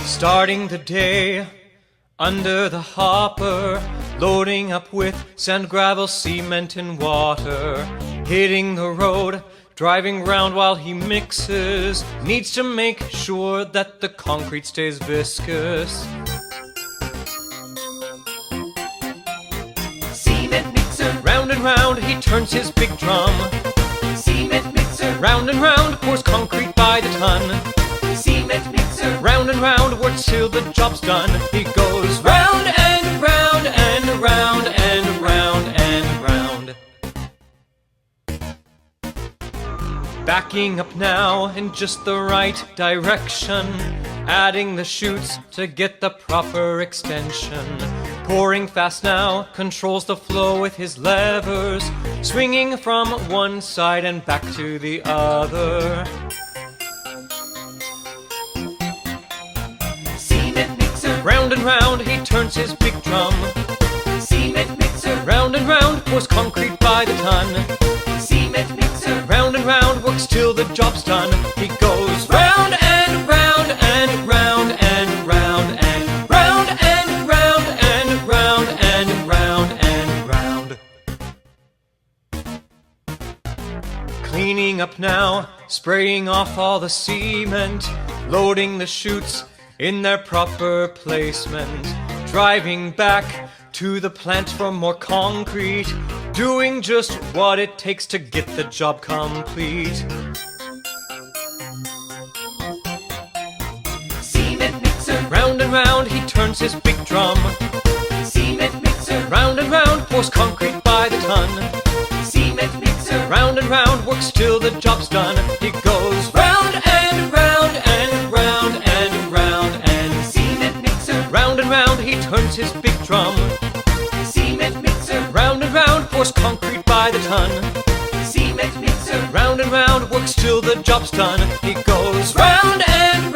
Starting the day under the hopper, loading up with sand, gravel, cement and water. Hitting the road, driving round while he mixes, needs to make sure that the concrete stays viscous. Cement mixer, Round and round he turns his big drum. cement mixer, Round and round pours concrete by the ton. cement mixer, Round and round works till the job's done. He goes round and round and round and round and round. Backing up now in just the right direction, adding the chutes to get the proper extension. Pouring fast now, controls the flow with his levers, swinging from one side and back to the other. cement mixer, Round and round he turns his big drum. cement mixer, Round and round pours concrete by the ton. cement mixer, Round and round works till the job's done. He goes round and round and round and round and round and round and round and round and round. Cleaning up now, spraying off all the cement, loading the chutes in their proper placement, driving back to the plant for more concrete, doing just what it takes to get the job complete. cement mixer, Round and round he turns his big drum. cement mixer, Round and round pours concrete by the ton. cement mixer, Round and round works till the job's done. He goes round and round and round and round and cement mixer, round and round he turns his big drum. cement mixer, Round and round pours concrete by the ton. cement mixer, Round and round works till the job's done. He goes round and